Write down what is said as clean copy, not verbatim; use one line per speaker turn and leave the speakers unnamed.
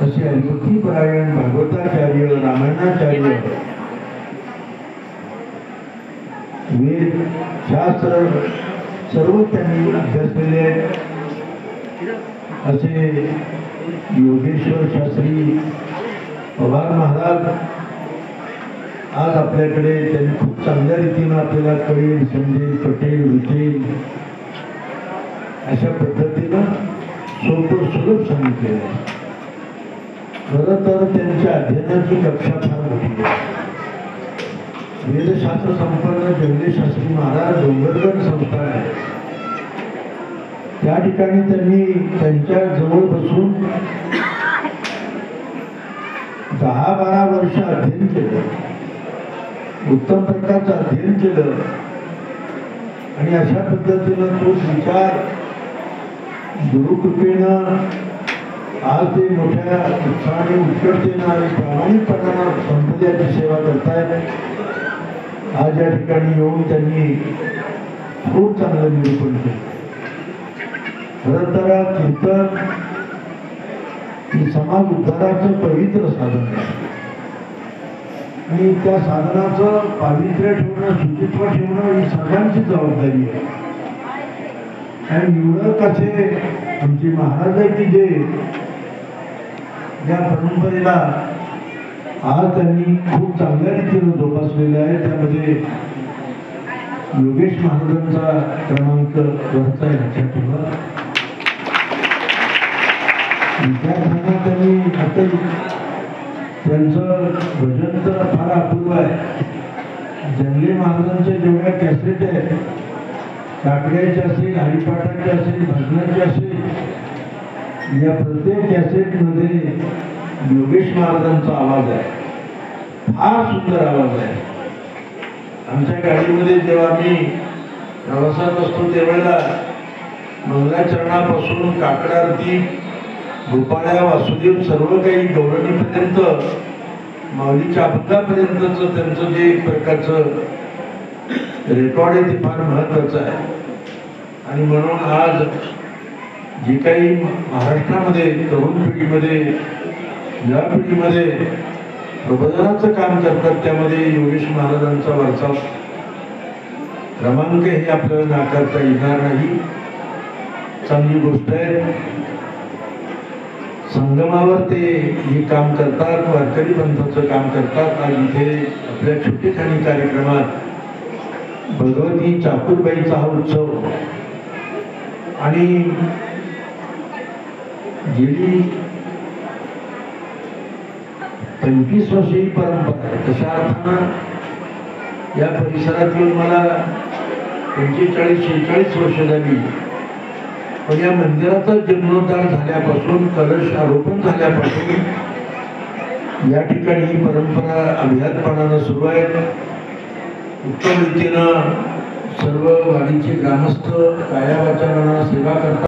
असे हरिभक्तीपरायण भागवताचार्य, रामायणाचार्य, वेद शास्त्र सर्व त्यांनी अभ्यासलेले असे योगेश्वर शास्त्री पवार महाराज आज आपल्याकडे त्यांनी खूप चांगल्या रीतीने आपल्याला कळेल, समजेल, पटेल, रुचेल अशा पद्धतीनं सोपं सुलभ सांगितलेलं आहे. खरं तर त्यांच्या अध्ययनाची कक्षा फार मोठी आहे. वेदशास्त्र संपन्न जंगले शास्त्री महाराज डोंगरगड संस्थान आहे. त्या ठिकाणी त्यांनी त्यांच्या जवळ बसून 10-12 वर्ष अध्ययन केलं, उत्तम प्रकारचं अध्ययन केलं आणि अशा पद्धतीनं तो विचार गुरुकृपेनं आज ते मोठ्या उत्साहाने उत्कटतेनं आणि प्रामाणिकपणानं संप्रदायाची सेवा करतायत. आज या ठिकाणी येऊन त्यांनी खूप चांगलं निरूपण केलं. खरं तर कीर्तन ही समाज उद्धाराचं पवित्र साधन आहे आणि त्या साधनाचं पावित्र्य ठेवणं, शुचित्व ठेवणं ही सर्वांची जबाबदारी आहे. आणि निवडक असे आमचे महाराज आहे की जे या परंपरेला आज त्यांनी खूप चांगल्या रीतीनं जोपासलेलं आहे. त्यामध्ये योगेश महाराजांचा क्रमांक वरचा आहे, लक्षात ठेवा. विद्यार्थ्यांना त्यांनी आता त्यांचं भजन तर फार अपूर्व आहे. जंगले महाराजांच्या जेवढ्या कॅसेट आहेत, काकड्याचे असेल, हरिपाठाचे असेल, भजनाचे असेल, या प्रत्येक कॅसेटमध्ये योगेश महाराजांचा आवाज आहे. फार सुंदर आवाज आहे. आमच्या गाडीमध्ये जेव्हा आम्ही प्रवासात असतो त्यावेळेला मंगलाचरणापासून काकड आरती, गोपाळ्या, वासुदेव सर्व काही गौरणीपर्यंत माऊलीच्या अभंगापर्यंतचं त्यांचं जे एक प्रकारचं रेकॉर्ड आहे ते फार महत्त्वाचं आहे. आणि म्हणून आज जे काही महाराष्ट्रामध्ये तरुण पिढीमध्ये, या पिढीमध्ये प्रबोधनाचं काम करतात त्यामध्ये योगेश महाराजांचा वरचा क्रमांक हे आपल्याला नाकारता येणार नाही. चांगली गोष्ट आहे. संगमावर ते हे काम करतात, वारकरी पंथाचं काम करतात. आज इथे आपल्या छोटेखानी कार्यक्रमात भगवती चाकूरबाईचा हा उत्सव आणि गेली 25 वर्षे ही परंपरा आहे. तशा अर्थानं या परिसरात येऊन मला 45-46 वर्ष झाली. पण या मंदिराचा जीर्णोद्धार झाल्यापासून, कलश आरोपण झाल्यापासून या ठिकाणी ही परंपरा अभ्यासपणानं सुरू आहे. उत्तम रीतीनं सर्व वाडीचे ग्रामस्थ काया वाचा सेवा करतात.